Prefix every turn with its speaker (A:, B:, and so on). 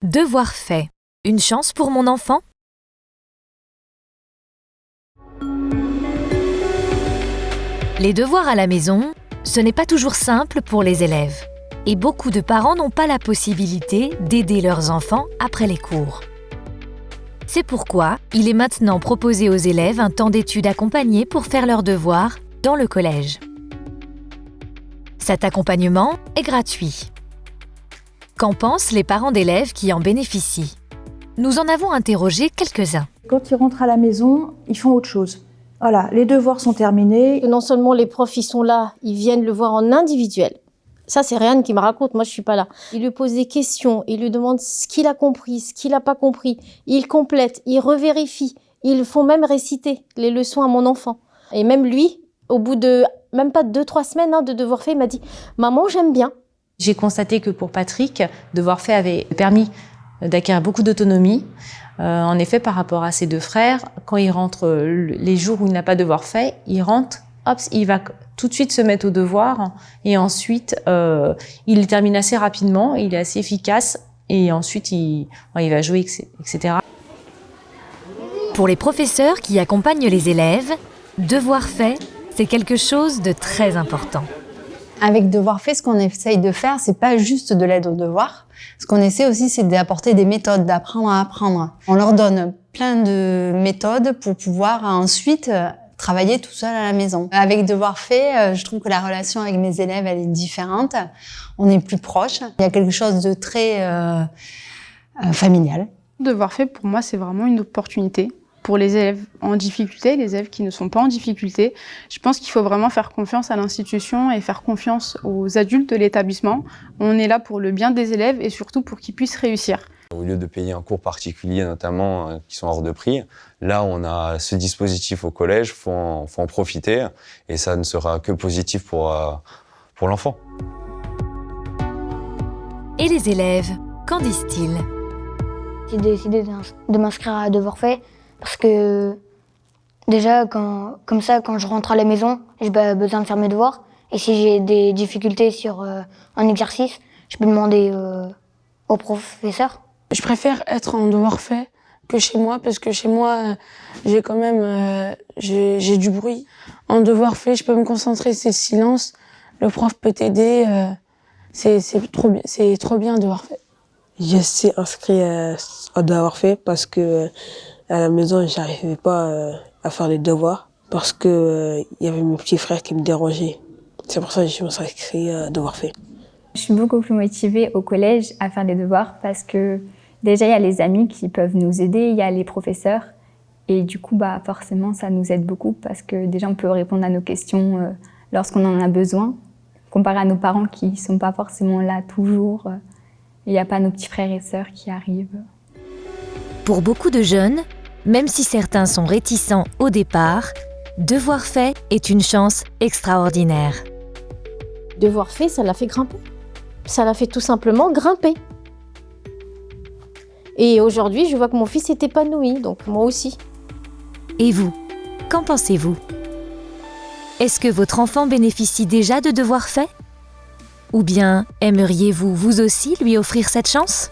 A: Devoir fait. Une chance pour mon enfant? Les devoirs à la maison, ce n'est pas toujours simple pour les élèves. Et beaucoup de parents n'ont pas la possibilité d'aider leurs enfants après les cours. C'est pourquoi il est maintenant proposé aux élèves un temps d'études accompagné pour faire leurs devoirs dans le collège. Cet accompagnement est gratuit. Qu'en pensent les parents d'élèves qui en bénéficient? Nous en avons interrogé quelques-uns.
B: Quand ils rentrent à la maison, ils font autre chose. Voilà, les devoirs sont terminés.
C: Non seulement les profs, ils sont là, ils viennent le voir en individuel. Ça, c'est Réane qui me raconte, moi je suis pas là. Il lui pose des questions, il lui demande ce qu'il a compris, ce qu'il n'a pas compris. Il complète, il revérifie. Ils font même réciter les leçons à mon enfant. Et même lui, au bout de même pas 2-3 semaines de devoir fait, il m'a dit « Maman, j'aime bien ».
D: J'ai constaté que pour Patrick, devoir fait avait permis d'acquérir beaucoup d'autonomie. En effet, par rapport à ses deux frères, quand il rentre les jours où il n'a pas devoir fait, il rentre, hop, il va tout de suite se mettre au devoir et ensuite il les termine assez rapidement, il est assez efficace et ensuite il va jouer, etc.
A: Pour les professeurs qui accompagnent les élèves, devoir fait, c'est quelque chose de très important.
E: Avec Devoir fait, ce qu'on essaye de faire, c'est pas juste de l'aide aux devoirs. Ce qu'on essaie aussi, c'est d'apporter des méthodes, d'apprendre à apprendre. On leur donne plein de méthodes pour pouvoir ensuite travailler tout seul à la maison. Avec Devoir fait, je trouve que la relation avec mes élèves, elle est différente. On est plus proche. Il y a quelque chose de très familial.
F: Devoir fait, pour moi, c'est vraiment une opportunité. Pour les élèves en difficulté, les élèves qui ne sont pas en difficulté, je pense qu'il faut vraiment faire confiance à l'institution et faire confiance aux adultes de l'établissement. On est là pour le bien des élèves et surtout pour qu'ils puissent réussir.
G: Au lieu de payer un cours particulier, notamment, qui sont hors de prix, là, on a ce dispositif au collège, faut en profiter, et ça ne sera que positif pour l'enfant.
A: Et les élèves, qu'en disent-ils?
H: J'ai décidé de m'inscrire à Devoir fait parce que déjà, comme ça, quand je rentre à la maison, j'ai pas besoin de faire mes devoirs. Et si j'ai des difficultés sur un exercice, je peux demander au professeur.
I: Je préfère être en devoir fait que chez moi, parce que chez moi, j'ai quand même j'ai du bruit. En devoir fait, je peux me concentrer, c'est silence. Le prof peut t'aider. C'est trop bien devoir fait.
J: Je suis inscrit à devoir fait parce que à la maison, j'arrivais pas à faire les devoirs parce que y avait mes petits frères qui me dérangeaient. C'est pour ça que je me suis inscrit à devoir fait.
K: Je suis beaucoup plus motivée au collège à faire des devoirs parce que déjà, il y a les amis qui peuvent nous aider, il y a les professeurs. Et du coup, forcément, ça nous aide beaucoup parce que déjà, on peut répondre à nos questions lorsqu'on en a besoin, comparé à nos parents qui ne sont pas forcément là toujours. Il n'y a pas nos petits frères et sœurs qui arrivent.
A: Pour beaucoup de jeunes, même si certains sont réticents au départ, devoir fait est une chance extraordinaire.
C: Devoir fait, ça l'a fait grimper. Ça l'a fait tout simplement grimper. Et aujourd'hui, je vois que mon fils est épanoui, donc moi aussi.
A: Et vous, qu'en pensez-vous? Est-ce que votre enfant bénéficie déjà de devoir fait? Ou bien aimeriez-vous vous aussi lui offrir cette chance?